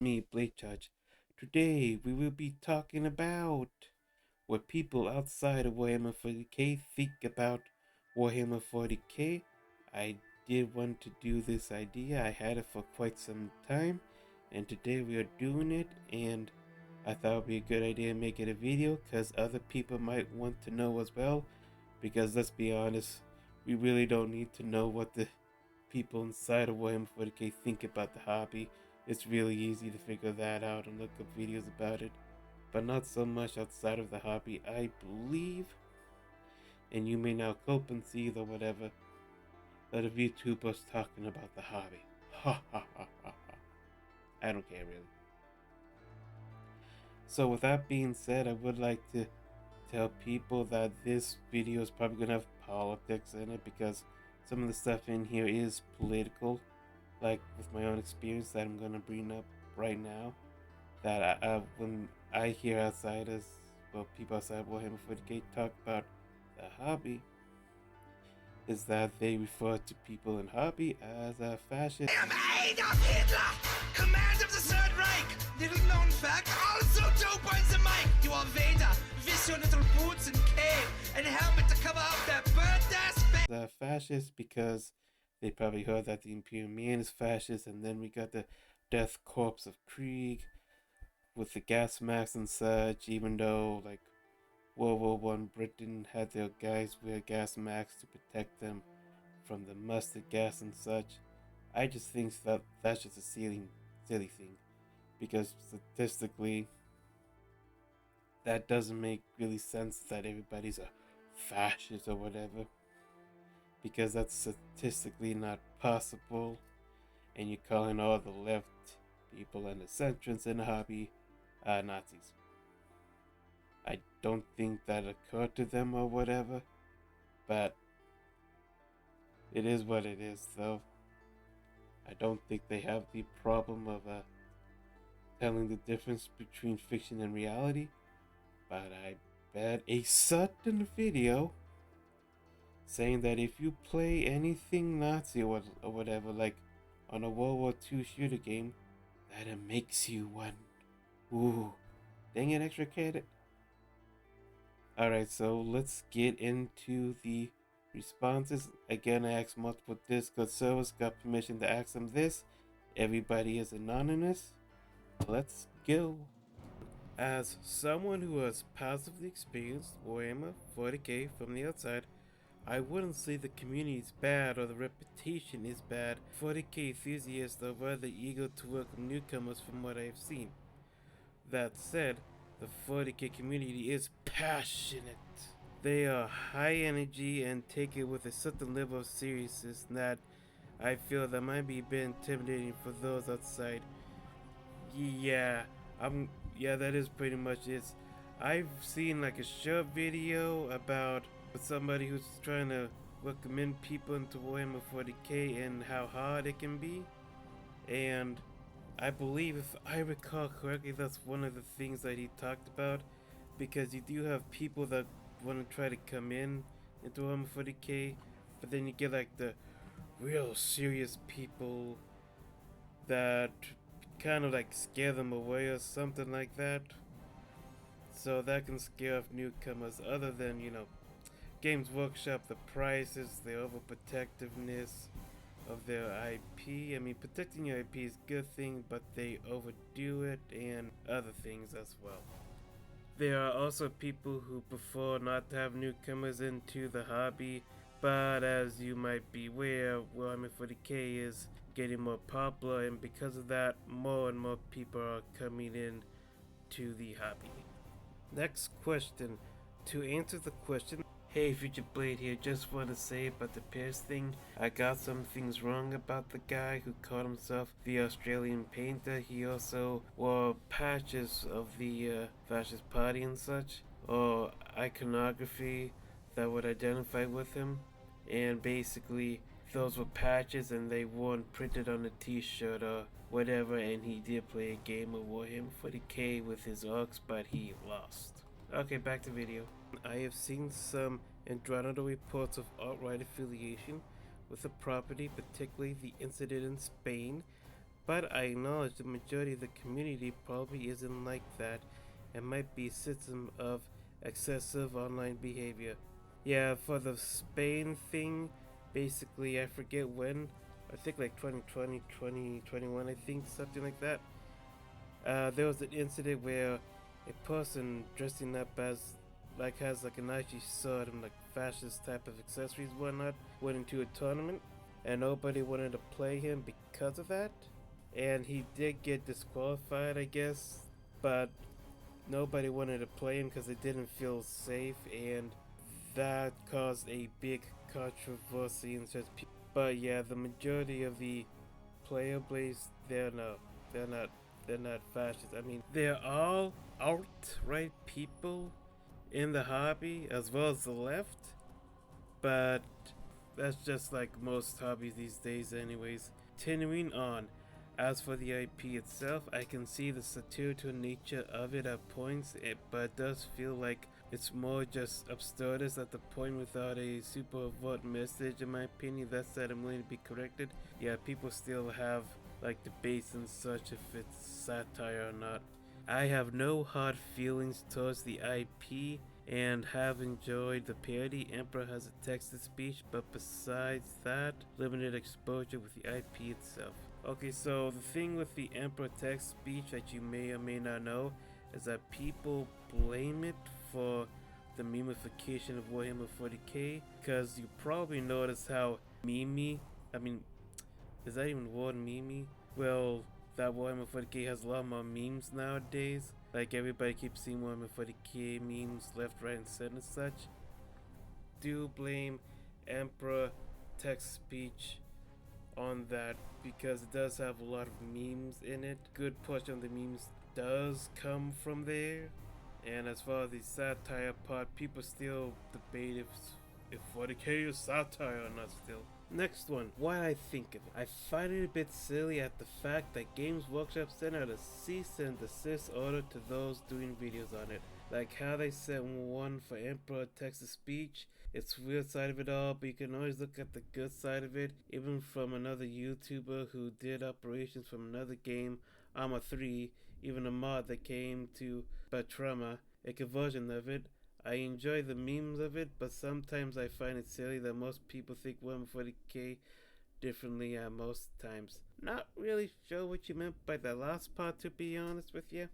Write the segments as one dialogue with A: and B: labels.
A: Me, Bladecharge. Today we will be talking about what people outside of Warhammer 40k think about Warhammer 40k. I did want to do this idea. I had it for quite some time, and today we are doing it. And I thought it would be a good idea to make it a video because other people might want to know as well. Because let's be honest, we really don't need to know what the people inside of Warhammer 40k think about the hobby. It's really easy to figure that out and look up videos about it, but not so much outside of the hobby, I believe. And you may now cope and see or whatever that a VTuber's talking about the hobby. Ha ha ha ha ha. I don't care really. So with that being said, I would like to tell people that this video is probably gonna have politics in it because some of the stuff in here is political, like with my own experience that I'm gonna bring up right now. That when I hear outsiders, well, people outside Warhammer 40k talk about the hobby, is that they refer to people in hobby as a fascist.
B: I am Adolf Hitler, commander of the Third Reich. Little known fact, also 2 points a mic. You are Vader, with your little boots and cape and helmet to cover up that burnt ass face.
A: The fascist because they probably heard that the Imperial Man is fascist, and then we got the Death Corps of Krieg with the gas masks and such. Even though like World War I, Britain had their guys wear gas masks to protect them from the mustard gas and such. I just think that that's just a silly thing, because statistically that doesn't make really sense that everybody's a fascist or whatever, because that's statistically not possible. And you're calling all the left people and the centrists in the hobby Nazis. I don't think that occurred to them or whatever, but it is what it is though. I don't think they have the problem of telling the difference between fiction and reality, but I bet a certain video saying that if you play anything Nazi or whatever, like on a World War II shooter game, that it makes you one. Ooh, dang it, extra credit. Alright, so let's get into the responses. Again, I asked multiple Discord servers, got permission to ask them this. Everybody is anonymous. Let's go. As someone who has passively experienced Warhammer 40k from the outside, I wouldn't say the community is bad or the reputation is bad. 40k enthusiasts are rather eager to welcome newcomers from what I've seen. That said, the 40k community is passionate. They are high energy and take it with a certain level of seriousness that I feel that might be a bit intimidating for those outside. Yeah, that is pretty much it. I've seen like a short video about somebody who's trying to recommend people into Warhammer 40k and how hard it can be, and I believe, if I recall correctly, that's one of the things that he talked about, because you do have people that want to try to come into Warhammer 40k, but then you get like the real serious people that kind of like scare them away or something like that. So that can scare off newcomers. Other than, Games Workshop, the prices, the overprotectiveness of their IP. I mean, protecting your IP is a good thing, but they overdo it, and other things as well. There are also people who prefer not to have newcomers into the hobby, but as you might be aware, Warhammer 40k is getting more popular, and because of that, more and more people are coming in to the hobby. Next question. To answer the question, hey, Future Blade here, just want to say about the Pierce thing, I got some things wrong about the guy who called himself the Australian Painter. He also wore patches of the fascist party and such, or iconography that would identify with him, and basically those were patches and they weren't printed on a t-shirt or whatever, and he did play a game of Warhammer 40k with his orcs, but he lost. Okay, back to video. I have seen some Andronida reports of alt-right affiliation with the property, particularly the incident in Spain, but I acknowledge the majority of the community probably isn't like that and might be a system of excessive online behavior. Yeah, for the Spain thing, basically, I forget when, I think like 2020, 2021, I think, something like that. There was an incident where a person dressing up as like has like a Nazi sword and like fascist type of accessories and whatnot went into a tournament and nobody wanted to play him because of that. And he did get disqualified, I guess, but nobody wanted to play him because it didn't feel safe, and that caused a big controversy in such people. But yeah, the majority of the player base, they're not fascist. I mean, they're all alt-right people in the hobby as well as the left, but that's just like most hobbies these days, anyways. Continuing on, as for the IP itself, I can see the satirical nature of it at points, but it does feel like it's more just absurdist at the point without a super overt message, in my opinion. That said, I'm willing to be corrected. Yeah, people still have like debates and such if it's satire or not. I have no hard feelings towards the IP and have enjoyed the parody. Emperor has a text-to-speech, but besides that, limited exposure with the IP itself. Okay, so the thing with the Emperor text-speech that you may or may not know is that people blame it for the memification of Warhammer 40k, because you probably noticed how is that even word meme? Well, that Warhammer 40k has a lot more memes nowadays. Like everybody keeps seeing Warhammer 40k memes left, right, and center and such. Do blame Emperor text speech on that because it does have a lot of memes in it. Good portion of the memes does come from there. And as far as the satire part, people still debate if 40k is satire or not still. Next one, what I think of it. I find it a bit silly at the fact that Games Workshop sent out a cease and desist order to those doing videos on it. Like how they sent one for Emperor text-to-speech. It's weird side of it all, but you can always look at the good side of it, even from another YouTuber who did operations from another game, Arma 3, even a mod that came to Batrama, a conversion of it. I enjoy the memes of it, but sometimes I find it silly that most people think 140k differently at most times. Not really sure what you meant by the last part, to be honest with you.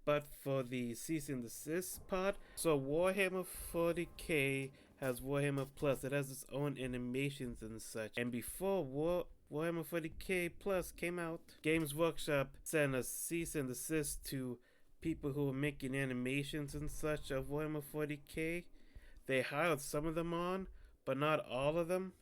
A: But for the cease and desist part, so Warhammer 40k has Warhammer Plus. It has its own animations and such. And before Warhammer 40k Plus came out, Games Workshop sent a cease and desist to people who were making animations and such of Warhammer 40k. They hired some of them on, but not all of them.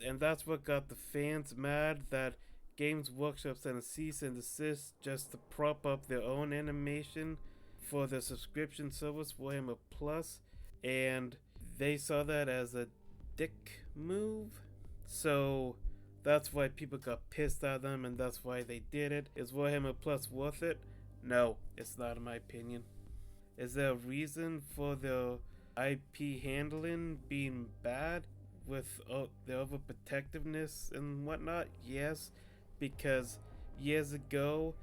A: And that's what got the fans mad, that Games Workshop sent a cease and desist just to prop up their own animation for the subscription service Warhammer Plus, and they saw that as a dick move. So that's why people got pissed at them, and that's why they did it. Is Warhammer Plus worth it? No, it's not, in my opinion. Is there a reason for the IP handling being bad with the overprotectiveness and whatnot? Yes, because years ago,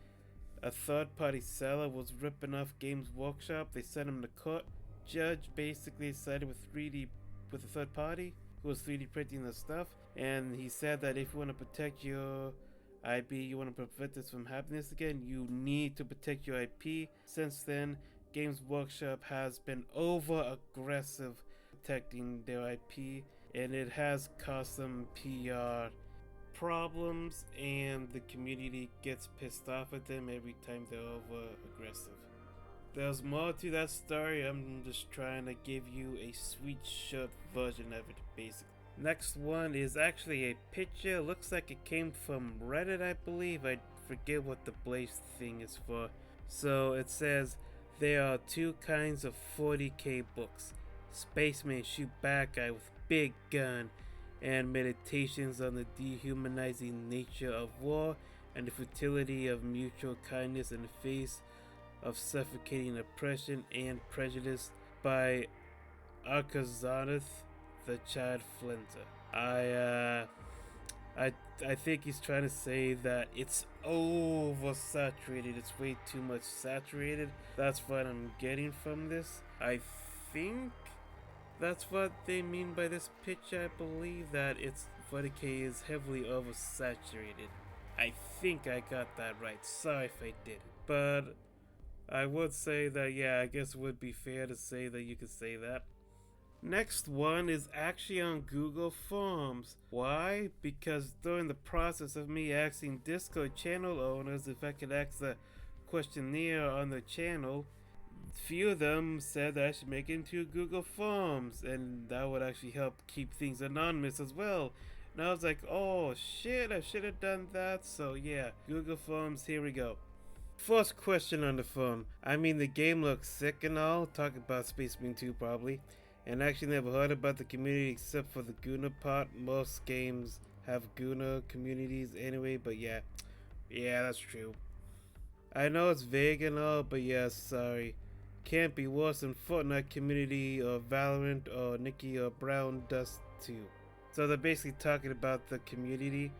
A: a third-party seller was ripping off Games Workshop. They sent him to court. Judge basically sided with a third party who was 3D printing the stuff, and he said that if you want to protect your IP, you want to prevent this from happening again, you need to protect your IP. Since then, Games Workshop has been over aggressive protecting their IP, and it has caused them PR problems, and the community gets pissed off at them every time they're over aggressive. There's more to that story. I'm just trying to give you a sweet short version of it, basically. Next one is actually a picture. Looks like it came from Reddit, I believe. I forget what the Blaze thing is for. So it says there are two kinds of 40k books: Spaceman Shoot Bad Guy with Big Gun, and Meditations on the Dehumanizing Nature of War and the Futility of Mutual Kindness in the Face of Suffocating Oppression and Prejudice by Arkazaneth the Chad Flinter. I I think he's trying to say that it's oversaturated. It's way too much saturated. That's what I'm getting from this. I think that's what they mean by this picture. I believe that it's 40K is heavily oversaturated. I think I got that right. Sorry if I didn't. But I would say that, yeah, I guess it would be fair to say that you could say that. Next one is actually on Google Forms. Why? Because during the process of me asking Discord channel owners if I could ask the questionnaire on the channel, few of them said that I should make it into Google Forms, and that would actually help keep things anonymous as well. And I was like, oh shit, I should have done that. So yeah, Google Forms, here we go. First question on the phone. I mean, the game looks sick and all. Talk about Space Marine 2 probably. And actually never heard about the community except for the Guna part. Most games have Guna communities anyway, but yeah. Yeah, that's true. I know it's vague and all, but yeah, sorry. Can't be worse than Fortnite community or Valorant or Nikki or Brown Dust 2. So they're basically talking about the community.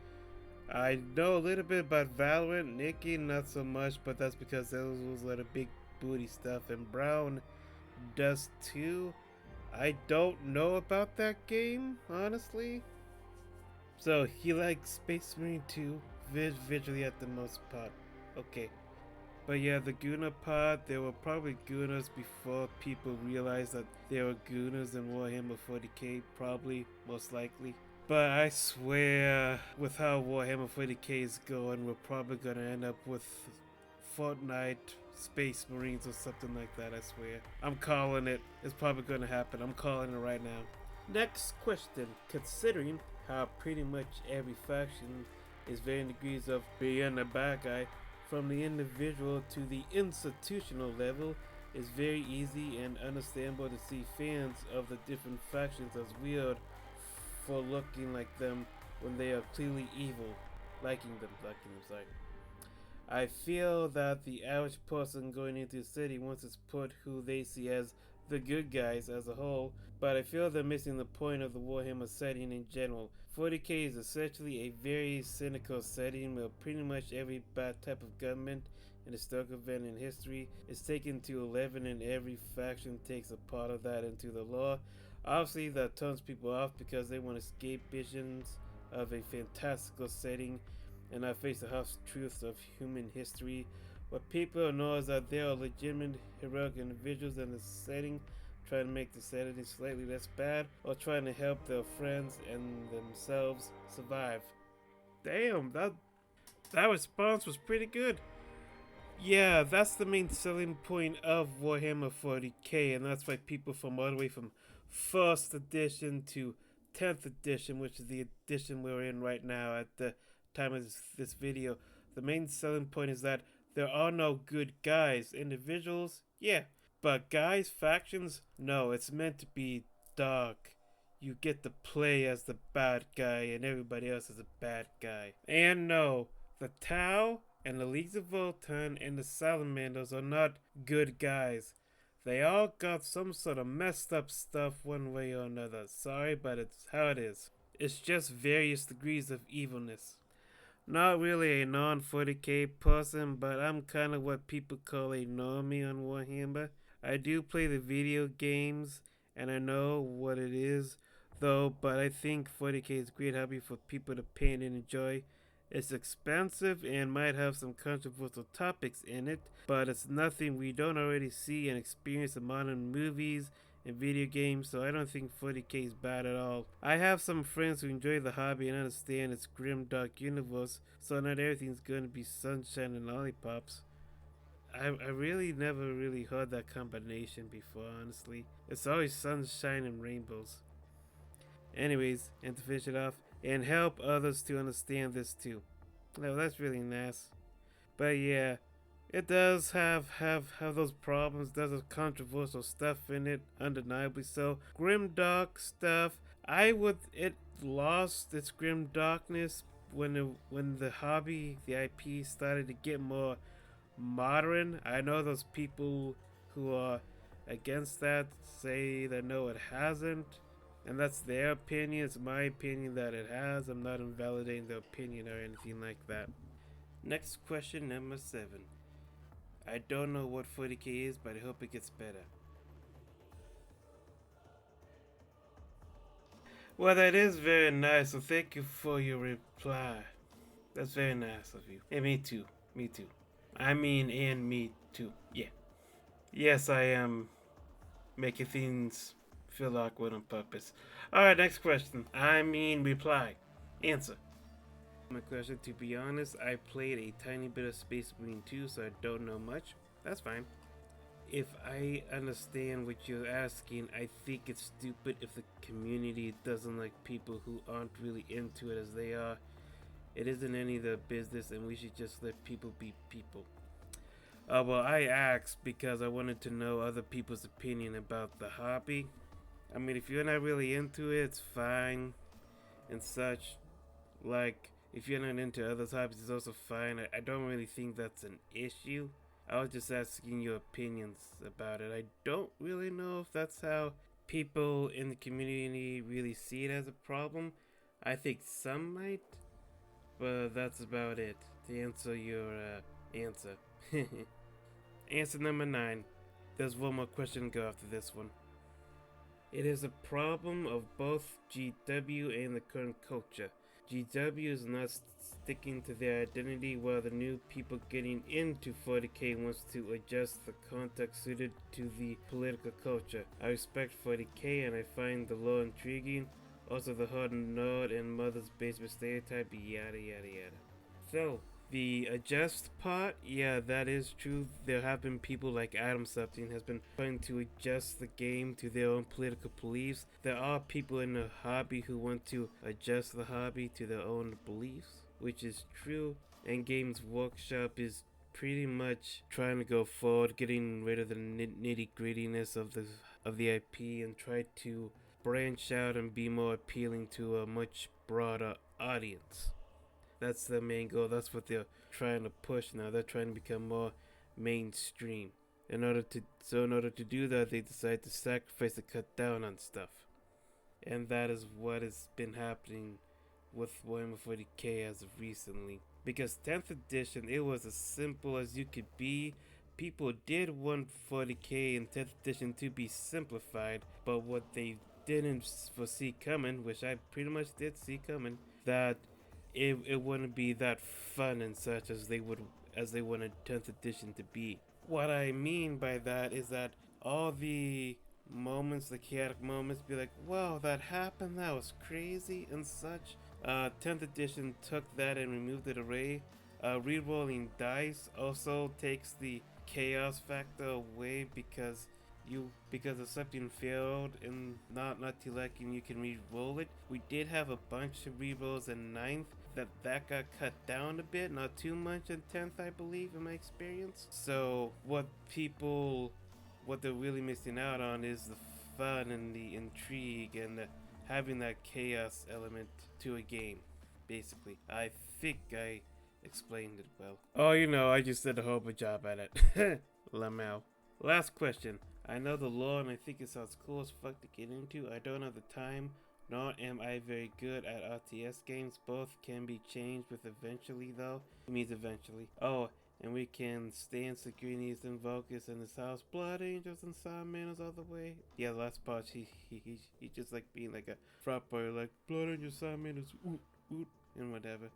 A: I know a little bit about Valorant, Nikki not so much, but that's because there was a lot of big booty stuff. And Brown Dust 2, I don't know about that game, honestly. So he likes Space Marine 2 visually at the most part. Okay. But yeah, the Guna part, there were probably Gunas before people realized that there were Gunas in Warhammer 40k, probably, most likely. But I swear, with how Warhammer 40k is going, we're probably gonna end up with Fortnite Space Marines or something like that, I swear. I'm calling it. It's probably gonna happen. I'm calling it right now. Next question. Considering how pretty much every faction is varying degrees of being a bad guy, from the individual to the institutional level, it's very easy and understandable to see fans of the different factions as weird for looking like them when they are clearly evil. Liking them, sorry. I feel that the average person going into the city wants to put who they see as the good guys as a whole, but I feel they're missing the point of the Warhammer setting in general. 40k is essentially a very cynical setting where pretty much every bad type of government and historical event in history is taken to 11 and every faction takes a part of that into the law. Obviously that turns people off because they want to escape visions of a fantastical setting and not face the harsh truths of human history. What people know is that there are legitimate heroic individuals in the setting trying to make the setting slightly less bad or trying to help their friends and themselves survive. Damn, that response was pretty good. Yeah, that's the main selling point of Warhammer 40k, and that's why people from all the way from 1st edition to 10th edition, which is the edition we're in right now at the time of this video, the main selling point is that there are no good guys. Individuals, yeah, but guys, factions, no, it's meant to be dark. You get to play as the bad guy and everybody else is a bad guy. And no, the Tau and the Leagues of Votann and the Salamanders are not good guys. They all got some sort of messed up stuff one way or another. Sorry, but it's how it is. It's just various degrees of evilness. Not really a non-40k person, but I'm kind of what people call a normie on Warhammer. I do play the video games, and I know what it is, though, but I think 40k is a great hobby for people to paint and enjoy. It's expensive and might have some controversial topics in it, but it's nothing we don't already see and experience in modern movies and video games, so I don't think 40k is bad at all. I have some friends who enjoy the hobby and understand its grim dark universe, so not everything's going to be sunshine and lollipops. I really never really heard that combination before, honestly. It's always sunshine and rainbows. Anyways, and to finish it off, and help others to understand this too. No, that's really nice. But yeah, it does have those problems, does have controversial stuff in it, undeniably so. Grim dark stuff. It lost its grim darkness when the hobby, the IP started to get more modern. I know those people who are against that say that no, it hasn't. And that's their opinion. It's my opinion that it has. I'm not invalidating the opinion or anything like that. Next question, number 7. I don't know what 40k is, but I hope it gets better. Well, that is very nice, so thank you for your reply. That's very nice of you. And me too. Me too. I mean, and me too. Yeah. Yes, I am making things feel awkward on purpose. Alright, next question. I mean, reply. Answer. My question, to be honest, I played a tiny bit of Space Marine 2, so I don't know much. That's fine. If I understand what you're asking, I think it's stupid if the community doesn't like people who aren't really into it as they are. It isn't any of their business, and we should just let people be people. Well, I asked because I wanted to know other people's opinion about the hobby. I mean, if you're not really into it, it's fine and such. Like, if you're not into other hobbies, it's also fine. I don't really think that's an issue. I was just asking your opinions about it. I don't really know if that's how people in the community really see it as a problem. I think some might, but that's about it. To answer your answer. Answer number 9. There's one more question to go after this one. It is a problem of both GW and the current culture. GW is not sticking to their identity, while the new people getting into 40k wants to adjust the context suited to the political culture. I respect 40k and I find the lore intriguing, also the hard nod and mother's basement stereotype, yada yada yada. So, the adjust part, yeah, that is true. There have been people like Adam Something has been trying to adjust the game to their own political beliefs. There are people in the hobby who want to adjust the hobby to their own beliefs, which is true. And Games Workshop is pretty much trying to go forward, getting rid of the nitty grittiness of the IP and try to branch out and be more appealing to a much broader audience. That's the main goal. That's what they're trying to push now. They're trying to become more mainstream. In order to do that, they decide to sacrifice and cut down on stuff. And that is what has been happening with Warhammer 40k as of recently. Because 10th edition, it was as simple as you could be. People did want 40k and 10th edition to be simplified, but what they didn't foresee coming, which I pretty much did see coming, that it wouldn't be that fun and such as they wanted 10th edition to be. What I mean by that is that all the moments, the chaotic moments, be like, wow, that happened, that was crazy and such. 10th edition took that and removed it away. Rerolling dice also takes the chaos factor away because if something failed and not to liking, you can re-roll it. We did have a bunch of re-rolls in 9th that got cut down a bit, not too much in 10th, I believe, in my experience. So what they're really missing out on is the fun and the intrigue and having that chaos element to a game, basically. I think I explained it well. Oh, I just did a horrible job at it. Lamau. Last question. I know the lore and I think it sounds cool as fuck to get into. I don't have the time, nor am I very good at RTS games. Both can be changed with eventually, though. It means eventually. Oh, and we can stand Sagrinis and Vulcus in his house. Blood Angels and Salamanders all the way. Yeah, the last part, he just like being like a frat boy, like Blood Angels, Salamanders, oot, oot, and whatever.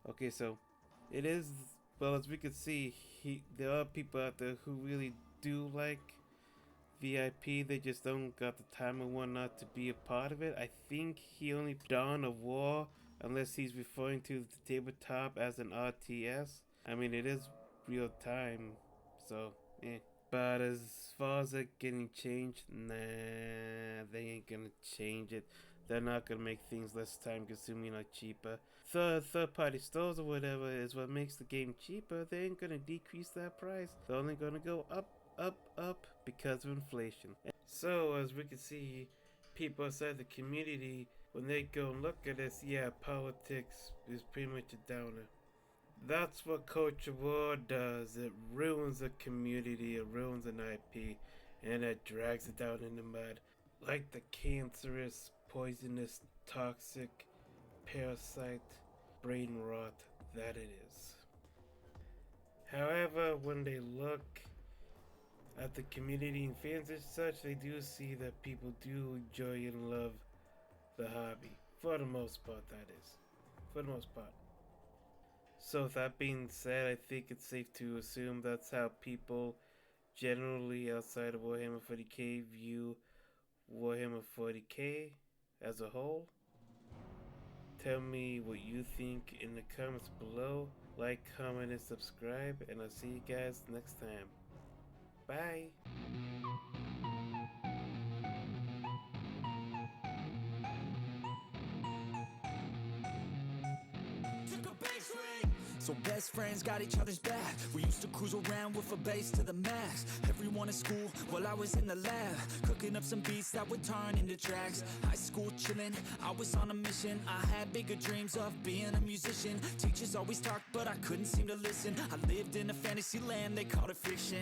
A: Okay, so it is, well, as we can see, there are people out there who really do like VIP. They just don't got the time and whatnot to be a part of it. I think he only Dawn of War, unless he's referring to the tabletop as an RTS. I mean, it is real time, so eh. But as far as it getting changed, nah, they ain't gonna change it. They're not gonna make things less time consuming or cheaper. Third party stores or whatever is what makes the game cheaper. They ain't gonna decrease that price. They're only gonna go up because of inflation. So as we can see, people outside the community, when they go and look at this, yeah, politics is pretty much a downer. That's what culture war does. It ruins a community, it ruins an IP, and it drags it down in the mud like the cancerous poisonous, toxic, parasite, brain rot that it is. However, when they look at the community and fans and such, they do see that people do enjoy and love the hobby. For the most part, that is. For the most part. So with that being said, I think it's safe to assume that's how people generally outside of Warhammer 40k view Warhammer 40k as a whole. Tell me what you think in the comments below. Like, comment, and subscribe, and I'll see you guys next time. Bye!
B: So best friends got each other's back. We used to cruise around with a bass to the max. Everyone in school while I was in the lab, cooking up some beats that would turn into tracks. High school chillin', I was on a mission. I had bigger dreams of being a musician. Teachers always talked but I couldn't seem to listen. I lived in a fantasy land, they called it fiction.